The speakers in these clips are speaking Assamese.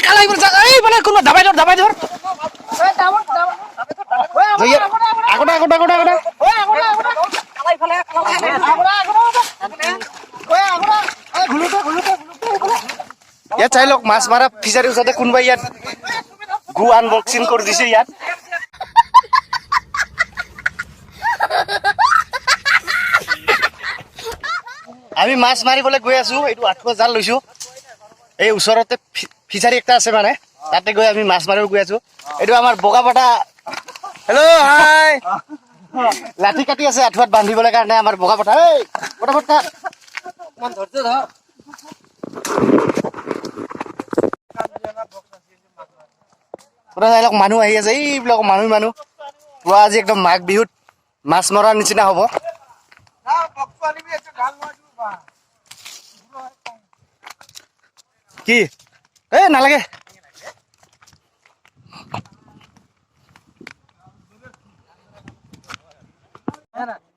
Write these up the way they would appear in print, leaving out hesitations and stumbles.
কালাই বল এই মানে কোন দাবাই ধর এই দাবর আগটা ওই আগটা কালাই ফেলে আগটা এই ঘুলুতে ইয়াত চাই লওক মাছ মাৰা ফিচাৰীৰ ওচৰতে কোনোবাই ইয়াত গু আনবক্সিং কৰি দিছে ইয়াত আমি মাছ মাৰিবলৈ গৈ আছো এইটো আঠুৱা জাল লৈছো এই ওচৰতে ফিচাৰী একটা আছে মানে তাতে গৈ আমি মাছ মাৰিব গৈ আছো এইটো আমাৰ বগাপাটা হেল্ল' হাই লাঠি কাটি আছে আঠুৱাত বান্ধিবলৈ কাৰণে আমাৰ বগাপাটা এই ফটাফট কাট মান ধৰতে ধৰ পুৰা যাই লওক মানুহ আহি আছে এইবিলাক মানুহ পুৰা আজি একদম মাঘ বিহুত মাছ মৰাৰ নিচিনা হ'ব কি এ নালাগে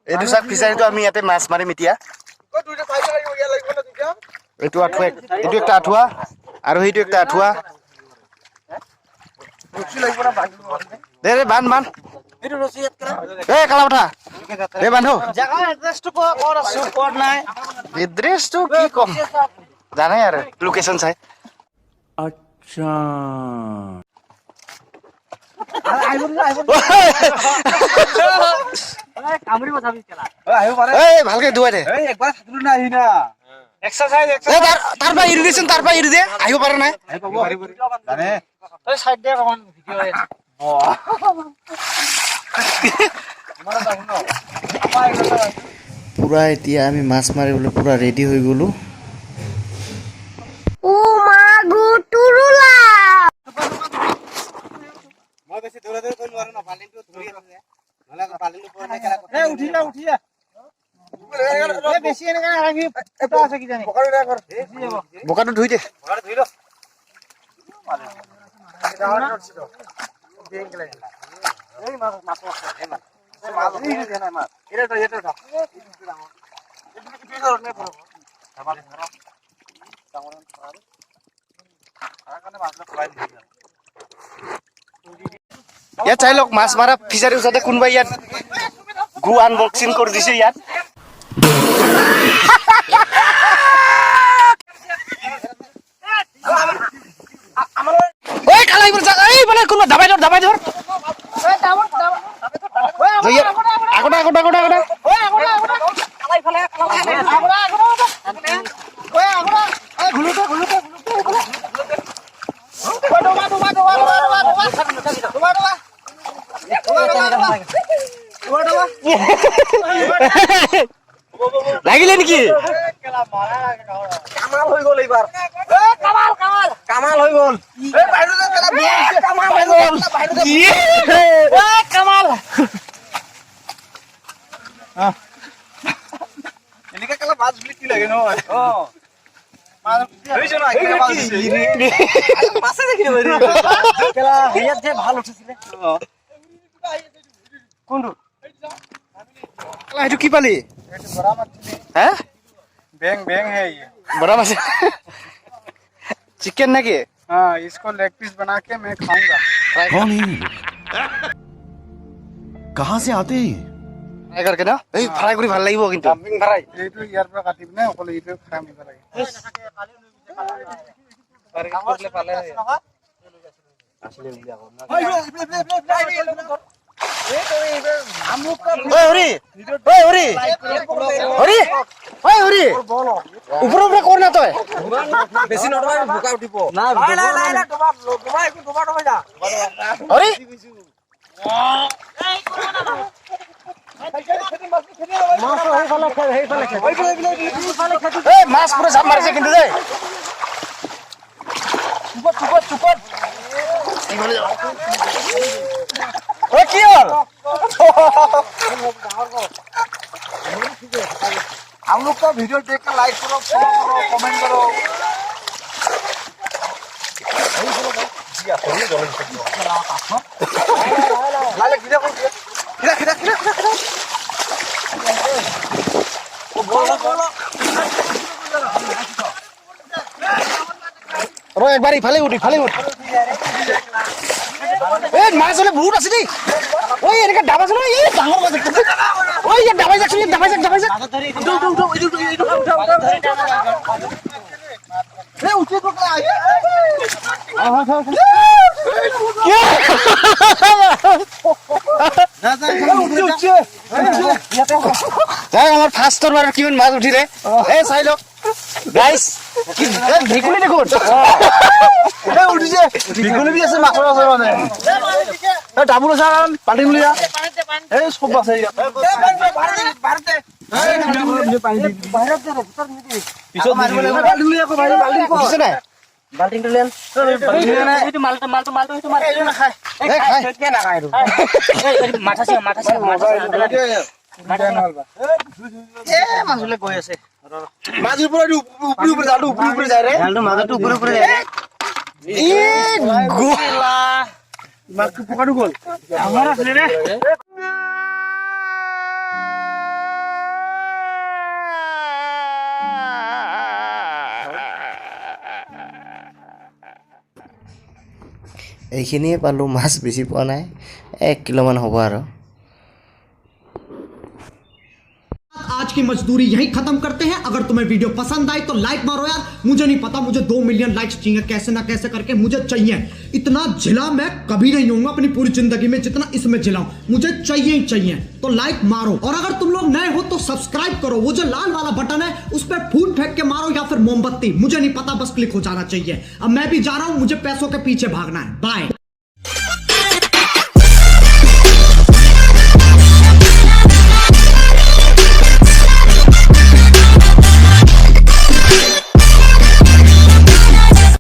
এইটো চাক ফিচাৰীটো আমি ইয়াতে মাছ মাৰিম এতিয়া এইটো আঠুৱা এইটো একটা আঠুৱা আৰু সেইটো একটা আঠুৱা দে বান্ধ এ কালা উঠা দে বান্ধো এড্ৰেছটো কি কম জানে আৰু লোকেশ্যন চাই আচ্ছা ভালকে ধুৱাই দে তাৰ পৰা এৰি দেচোন তাৰ পৰা এৰি দে আহিব পাৰে নাই পুৰা এতিয়া আমি মাছ মাৰিবলৈ পুৰা ৰেডি হৈ গলো বোকাটো ধুই দে ইয়াত চাই লওক মাছ মাৰা ফিচাৰীৰ ওচৰতে কোনোবাই ইয়াত গু আনবক্সিং কৰি দিছে ইয়াত ওই কালাই বল এই মানে কোন দাবাই ধর এই দাবর আগটা ওই আগটা কালাই ফেলে আগটা ওই আগটা এই ঘুলুতে লাগিলে নেকি কামাল হৈ গল এইবাৰ কামাল হৈ গল কামাল এনেকে কেলা মাছ বুলি কি লাগে নহয় ভাল উঠিছিলে কোনটো কি পালি बेंग है ये बड़ा मछली चिकन ना के हाँ इसको लेग पीस बना के मैं खाऊंगा कौन है कहाँ से आते हैं फ्राई करके ना ए फ्राई करी ভাল লাগিব কিন্তু ডাম্পিং ফ্রাই এইটো ইয়াৰ পৰা কাটিব না অকল এইটো ফ্ৰাই কৰিব লাগে পাৰি কৰিলে পালে আসলে উলিয়া গল না উপরে কর না তই বেশি নড়বা বোকা উঠিব না মাছ পুরো জাপ মারিছে কিন্তু দেই চুপট ओ की हल हम लोग का वीडियो देख कर लाइक करो फॉलो करो कमेंट करो ৰ একবাৰ ইফালে উঠ এই মাছ হলে বহুত আছে দেই ঐ এনেকে ডাবা আছে নহয় এই ডাঙৰ মাছ ঐ ইয়াত ডাবাই যাক এই উঠি আমার ফার্স্টর বারে কিমান মাছ উঠিলে এই চাই লওক গাইস কি ভেকুলি দেখুন এই উঠিছে ভেকুলি বি আছে মাছৰ আছে মানে এই ডাবুল আছে পাল্টি লিয়া এই সব আছে ভাৰতে পিছত মাৰিবলে পাল্টি লিয়া কো ভাই পাল্টি আছে না বাল্টিংটো লেন এইটো মালটো এইটো মাল এইটো নাখায় এই খায় কিয় নাখায় এইটো এই মাথাছে এ মাছলে গৈ আছে মাছ উপরে যায় রে জালটো মাজটো উপরে যায় এ গোলা মাছটো পকাটো গল আমাৰ আছে ৰে এইখিনিয়ে পালোঁ মাছ বেছি পোৱা নাই 1 কিলোমান হ'ব আৰু आज की मजदूरी यही खत्म करते हैं। अगर तुम्हें वीडियो पसंद आई तो लाइक मारो यार। मुझे नहीं पता, मुझे 2 मिलियन लाइक्स चाहिए, कैसे ना कैसे करके मुझे चाहिए। इतना झिला मैं कभी नहीं होऊंगा अपनी पूरी जिंदगी में जितना इसमें झिलाऊं, मुझे चाहिए ही चाहिए। तो लाइक मारो और अगर तुम लोग नए हो तो सब्सक्राइब करो। वो जो लाल वाला बटन है उस पर फूल फेंक के मारो या फिर मोमबत्ती, मुझे नहीं पता, बस क्लिक हो जाना चाहिए। अब मैं भी जा रहा हूं, मुझे पैसों के पीछे भागना है। बाय।